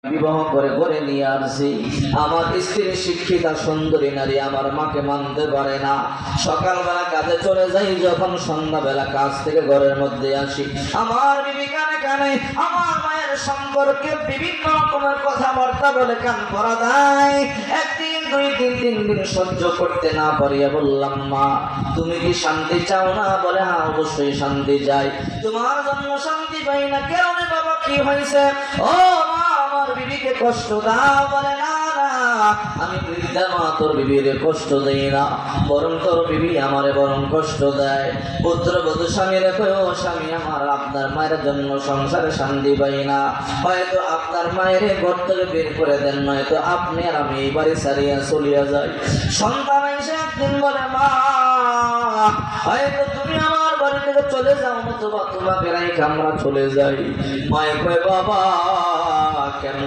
বিবাহ করে ঘরে নিয়ে আসছি। আমার স্ত্রী শিক্ষিতা সুন্দরী নারী আমার মাকে মানতে পারে না। সকালবেলা কাজে চলে যাই, যখন সন্ধ্যাবেলা কাজ থেকে ঘরের মধ্যে আসি, আমার বিবি কানে কানে আমার মায়ের সম্পর্কে বিভিন্ন রকমের কথাবার্তা বলে কান পরা দেয়। একদিন দুই দিন তিন দিন সহ্য করতে না পারিয়া বললাম, মা তুমি কি শান্তি চাও না? বলে হ্যাঁ, অবশ্যই শান্তি চাই। তোমার জন্য শান্তি পাই না কেন রে বাবা, কি হয়েছে? ও মা, আমার বিবিকে কষ্ট দাও। বলে না না, আমি বৃদ্ধা মা, তোর বিবিরে কষ্ট দেই না, বরং তোর বিবি আমারে বরং কষ্ট দেয়। পুত্রবধূ স্বামীরে কয়, ও স্বামী আমার, আপনার মায়ের জন্য সংসারে শান্তি পাই না। হয়তো আপনার মায়ের ঘর থেকে বের করে দেন, নয়তো আপনি আর আমি এই বাড়ি ছাড়িয়া চলিয়া যাই। সন্তান এসে একদিন বলে, মা হয়তো তুমি আমার বাড়ি থেকে চলে যাও, নতুবা তোমাকে রাইখে আমরা চলে যাই। মায়ে কয়, বাবা কেন